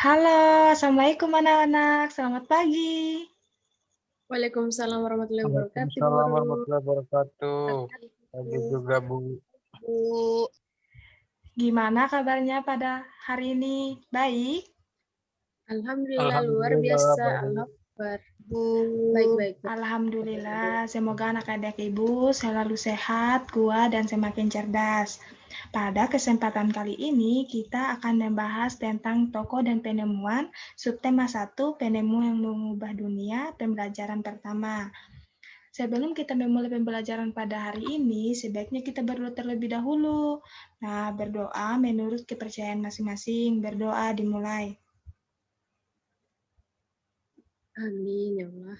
Halo, Assalamualaikum anak-anak. Selamat pagi. Waalaikumsalam warahmatullahi wabarakatuh, Waalaikumsalam guru. warahmatullahi wabarakatuh. Pagi juga, Bu. Bu. Gimana kabarnya pada hari ini? Baik? Alhamdulillah luar Alhamdulillah, biasa. baik. Alhamdulillah. Bu, Baik-baik. Alhamdulillah. Semoga anak-anak Ibu selalu sehat, kuat, dan semakin cerdas. Pada kesempatan kali ini, kita akan membahas tentang tokoh dan penemuan subtema 1, penemu yang mengubah dunia, pembelajaran pertama. Sebelum kita memulai pembelajaran pada hari ini, sebaiknya kita berdoa terlebih dahulu. Nah, berdoa menurut kepercayaan masing-masing. Berdoa dimulai. Amin ya Allah.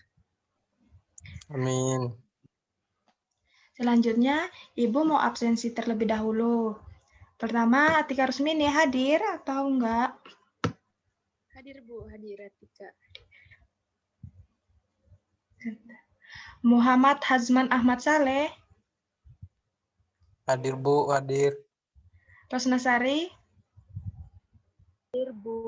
Amin. Selanjutnya, Ibu mau absensi terlebih dahulu. Pertama, Atika Rusmini hadir atau enggak? Hadir Bu, hadir Atika. Muhammad Hazman Ahmad Saleh, Hadir, Bu, hadir. Rosnasari. Hadir Bu.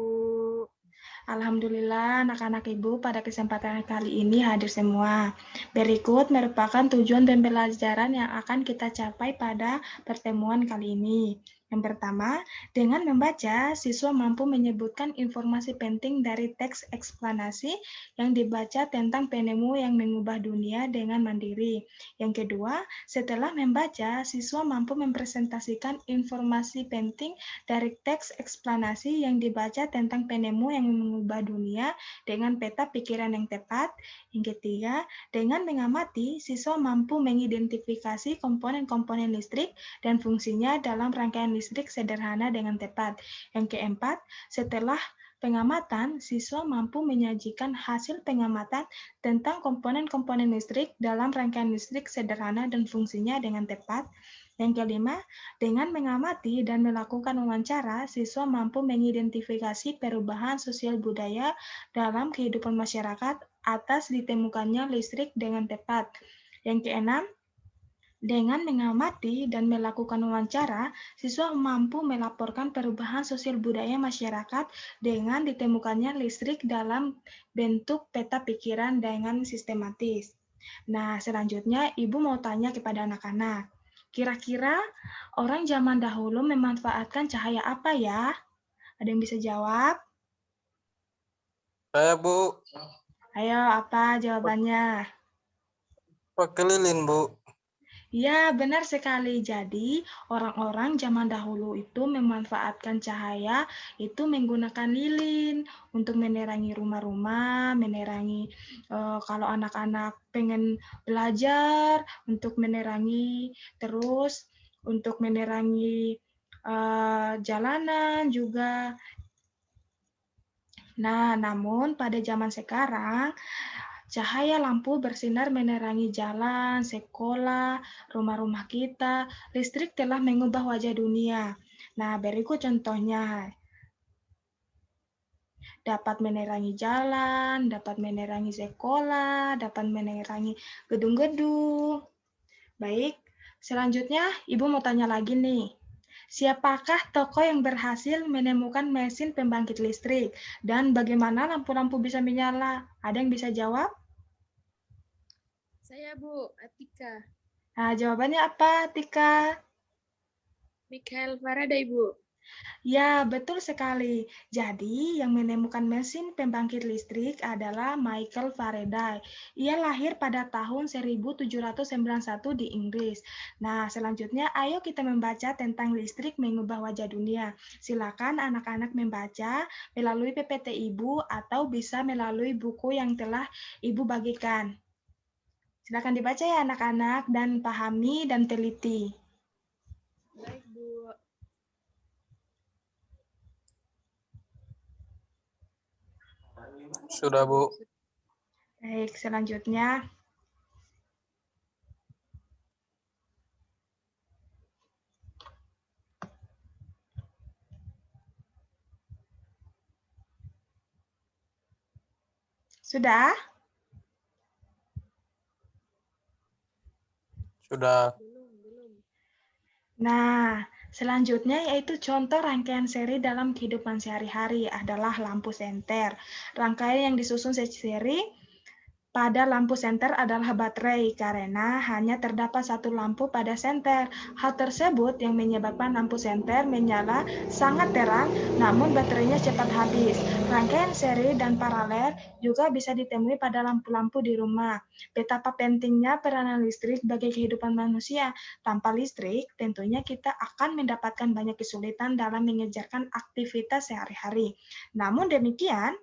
Alhamdulillah, anak-anak Ibu pada kesempatan kali ini hadir semua. Berikut merupakan tujuan pembelajaran yang akan kita capai pada pertemuan kali ini. Yang pertama, dengan membaca, siswa mampu menyebutkan informasi penting dari teks eksplanasi yang dibaca tentang penemu yang mengubah dunia dengan mandiri. Yang kedua, setelah membaca, siswa mampu mempresentasikan informasi penting dari teks eksplanasi yang dibaca tentang penemu yang mengubah dunia dengan peta pikiran yang tepat. Yang ketiga, dengan mengamati, siswa mampu mengidentifikasi komponen-komponen listrik dan fungsinya dalam rangkaian listrik sederhana dengan tepat. Yang keempat, setelah pengamatan, siswa mampu menyajikan hasil pengamatan tentang komponen-komponen listrik dalam rangkaian listrik sederhana dan fungsinya dengan tepat. Yang kelima, dengan mengamati dan melakukan wawancara, siswa mampu mengidentifikasi perubahan sosial budaya dalam kehidupan masyarakat atas ditemukannya listrik dengan tepat. Yang keenam, dengan mengamati dan melakukan wawancara, siswa mampu melaporkan perubahan sosial budaya masyarakat dengan ditemukannya listrik dalam bentuk peta pikiran dengan sistematis. Nah, selanjutnya Ibu mau tanya kepada anak-anak. Kira-kira orang zaman dahulu memanfaatkan cahaya apa ya? Ada yang bisa jawab? Saya, Bu. Ayo, apa jawabannya? Pakai lilin, Bu. Ya, benar sekali. Jadi, orang-orang zaman dahulu itu memanfaatkan cahaya itu menggunakan lilin untuk menerangi rumah-rumah, menerangi kalau anak-anak pengen belajar, untuk menerangi, terus untuk menerangi jalanan juga. Nah, namun pada zaman sekarang, cahaya lampu bersinar menerangi jalan, sekolah, rumah-rumah kita. Listrik telah mengubah wajah dunia. Nah, berikut contohnya. Dapat menerangi jalan, dapat menerangi sekolah, dapat menerangi gedung-gedung. Baik, selanjutnya Ibu mau tanya lagi nih. Siapakah tokoh yang berhasil menemukan mesin pembangkit listrik? Dan bagaimana lampu-lampu bisa menyala? Ada yang bisa jawab? Saya Bu, Atika. Nah, jawabannya apa, Tika? Michael Faraday Bu. Ya, betul sekali. Jadi, yang menemukan mesin pembangkit listrik adalah Michael Faraday. Ia lahir pada tahun 1791 di Inggris. Nah, selanjutnya ayo kita membaca tentang listrik mengubah wajah dunia. Silakan anak-anak membaca melalui PPT Ibu atau bisa melalui buku yang telah Ibu bagikan. Silakan dibaca ya anak-anak dan pahami dan teliti. Baik Bu. Sudah, Bu. Baik, selanjutnya. Sudah? Sudah. Belum. Nah, Selanjutnya yaitu contoh rangkaian seri dalam kehidupan sehari-hari adalah lampu senter. Rangkaian yang disusun seri pada lampu senter adalah baterai karena hanya terdapat satu lampu pada senter. Hal tersebut yang menyebabkan lampu senter menyala sangat terang namun baterainya cepat habis. Rangkaian seri dan paralel juga bisa ditemui pada lampu-lampu di rumah. Betapa pentingnya peranan listrik bagi kehidupan manusia. Tanpa listrik, tentunya kita akan mendapatkan banyak kesulitan dalam mengerjakan aktivitas sehari-hari. Namun demikian,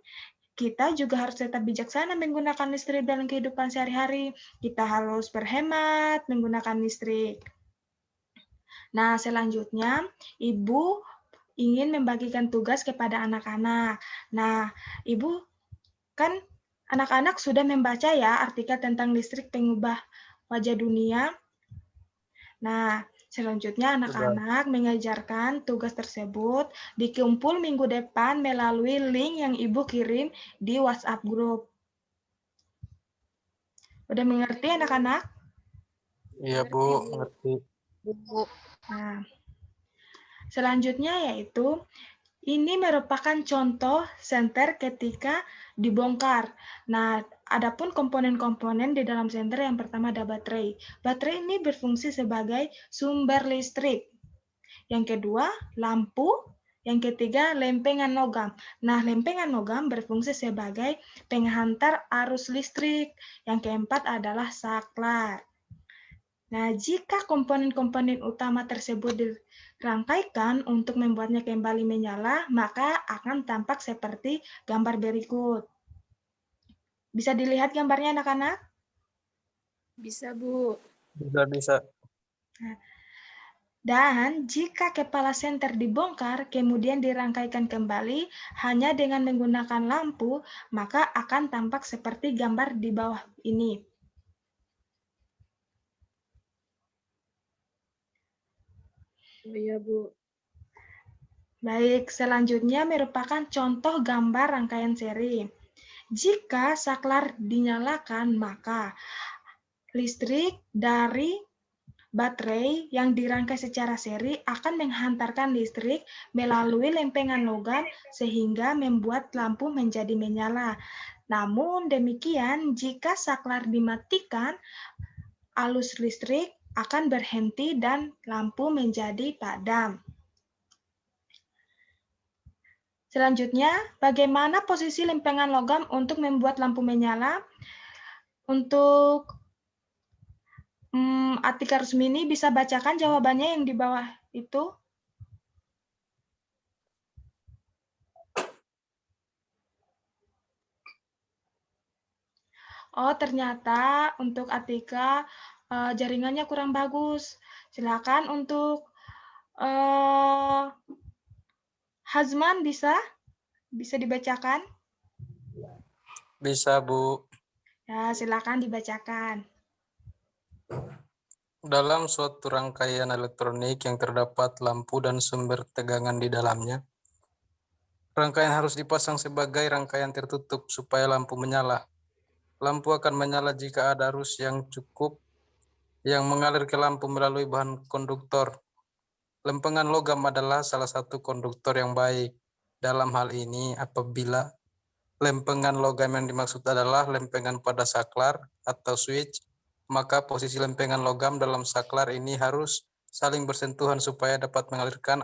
kita juga harus tetap bijaksana menggunakan listrik dalam kehidupan sehari-hari. Kita harus berhemat menggunakan listrik. Nah, selanjutnya, Ibu ingin membagikan tugas kepada anak-anak. Nah, Ibu kan anak-anak sudah membaca ya artikel tentang listrik pengubah wajah dunia. Nah, selanjutnya anak-anak mengajarkan tugas tersebut dikumpul minggu depan melalui link yang Ibu kirim di WhatsApp grup. Udah mengerti anak-anak? Iya, Bu. Ngerti. Nah, selanjutnya yaitu ini merupakan contoh senter ketika dibongkar. Nah, adapun komponen-komponen di dalam senter yang pertama ada baterai. Baterai ini berfungsi sebagai sumber listrik. Yang kedua, lampu. Yang ketiga, lempengan logam. Nah, lempengan logam berfungsi sebagai penghantar arus listrik. Yang keempat adalah saklar. Nah, jika komponen-komponen utama tersebut dirangkaikan untuk membuatnya kembali menyala, maka akan tampak seperti gambar berikut. Bisa dilihat gambarnya, anak-anak? Bisa, Bu. Bisa. Dan jika kepala senter dibongkar, kemudian dirangkaikan kembali hanya dengan menggunakan lampu, maka akan tampak seperti gambar di bawah ini. Oh iya, Bu. Baik, selanjutnya merupakan contoh gambar rangkaian seri. Jika saklar dinyalakan, maka listrik dari baterai yang dirangkai secara seri akan menghantarkan listrik melalui lempengan logam sehingga membuat lampu menjadi menyala. Namun demikian, jika saklar dimatikan, arus listrik akan berhenti dan lampu menjadi padam. Selanjutnya, bagaimana posisi lempengan logam untuk membuat lampu menyala? Untuk Atika Rusmini bisa bacakan jawabannya yang di bawah itu. Oh, ternyata untuk Atika jaringannya kurang bagus. Silakan untuk Hazman bisa dibacakan? Bisa, Bu. Ya, silakan dibacakan. Dalam suatu rangkaian elektronik yang terdapat lampu dan sumber tegangan di dalamnya, rangkaian harus dipasang sebagai rangkaian tertutup supaya lampu menyala. Lampu akan menyala jika ada arus yang cukup yang mengalir ke lampu melalui bahan konduktor. Lempengan logam adalah salah satu konduktor yang baik. Dalam hal ini, apabila lempengan logam yang dimaksud adalah lempengan pada saklar atau switch, maka posisi lempengan logam dalam saklar ini harus saling bersentuhan supaya dapat mengalirkan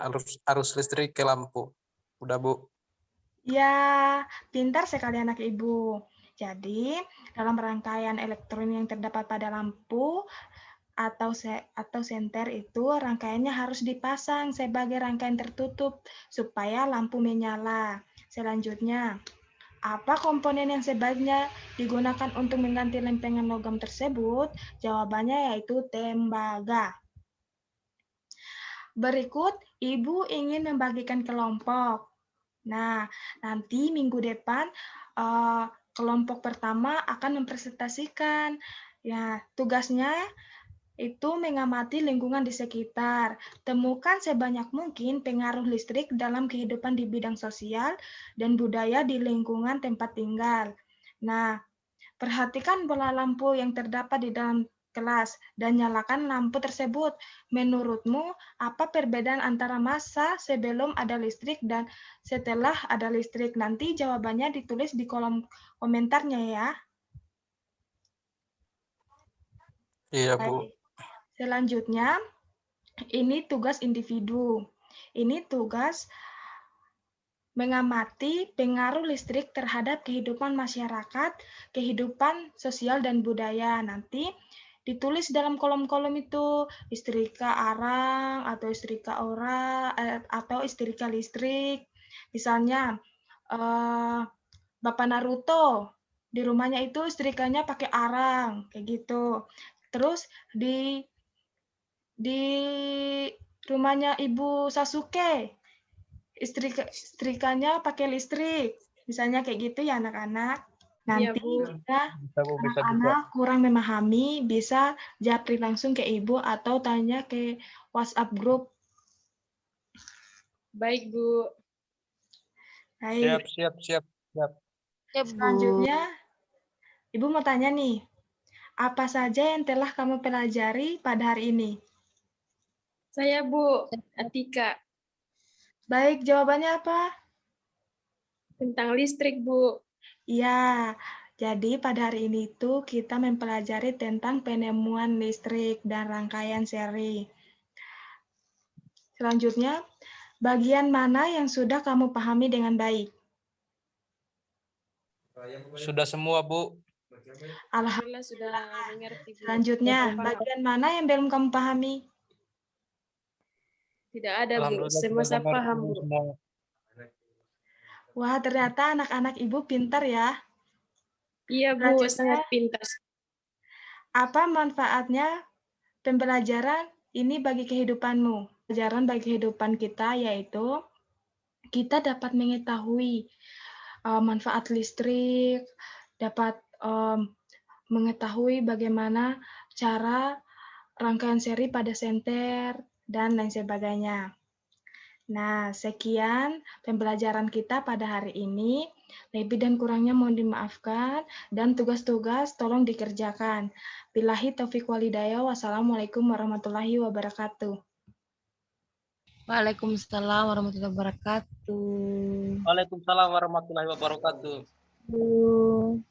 arus listrik ke lampu. Udah, Bu? Ya, pintar sekali anak ibu. Jadi, dalam rangkaian elektronik yang terdapat pada lampu atau senter itu rangkaiannya harus dipasang sebagai rangkaian tertutup supaya lampu menyala. Selanjutnya, apa komponen yang sebaiknya digunakan untuk mengganti lempengan logam tersebut? Jawabannya yaitu tembaga. Berikut, Ibu ingin membagikan kelompok. Nah, nanti minggu depan kelompok pertama akan mempresentasikan. Ya, tugasnya itu mengamati lingkungan di sekitar. Temukan sebanyak mungkin pengaruh listrik dalam kehidupan di bidang sosial dan budaya di lingkungan tempat tinggal. Nah, perhatikan bola lampu yang terdapat di dalam kelas dan nyalakan lampu tersebut. Menurutmu, apa perbedaan antara masa sebelum ada listrik dan setelah ada listrik? Nanti jawabannya ditulis di kolom komentarnya ya. Iya, Bu. Baik. Selanjutnya, ini tugas individu. Ini tugas mengamati pengaruh listrik terhadap kehidupan masyarakat, kehidupan sosial dan budaya. Nanti ditulis dalam kolom-kolom itu istrika arang atau istrika ora atau istrika listrik. Misalnya Bapak Naruto di rumahnya itu istrikanya pakai arang kayak gitu. Terus di rumahnya Ibu Sasuke istrikanya pakai listrik. Misalnya kayak gitu ya anak-anak. Iya, Nanti Bu. jika Bisa, Bu. Bisa, bisa. anak-anak kurang memahami, bisa japri langsung ke ibu atau tanya ke WhatsApp grup. Baik, Bu. Siap, Baik. siap, siap, siap. Selanjutnya, Ibu mau tanya nih, apa saja yang telah kamu pelajari pada hari ini? Saya, Bu. Atika. Baik, jawabannya apa? Tentang listrik, Bu. Iya, jadi pada hari ini tuh kita mempelajari tentang penemuan listrik dan rangkaian seri. Selanjutnya, bagian mana yang sudah kamu pahami dengan baik? Sudah semua, Bu. Alhamdulillah sudah mengerti, Bu. Selanjutnya, Paham. bagian mana yang belum kamu pahami? Tidak ada, Bu. Alhamdulillah Semua sudah saya mengerti, paham, Bu, Bu. semua. Wah, ternyata anak-anak Ibu pintar ya. Iya, Bu. Selanjutnya, Sangat pintar. apa manfaatnya pembelajaran ini bagi kehidupanmu? Pelajaran bagi kehidupan kita yaitu kita dapat mengetahui manfaat listrik, dapat mengetahui bagaimana cara rangkaian seri pada senter, dan lain sebagainya. Nah, sekian pembelajaran kita pada hari ini. Lebih dan kurangnya mohon dimaafkan, dan tugas-tugas tolong dikerjakan. Billahi taufiq walhidayah. Wassalamualaikum warahmatullahi wabarakatuh. Waalaikumsalam warahmatullahi wabarakatuh. Waalaikumsalam warahmatullahi wabarakatuh. Bu.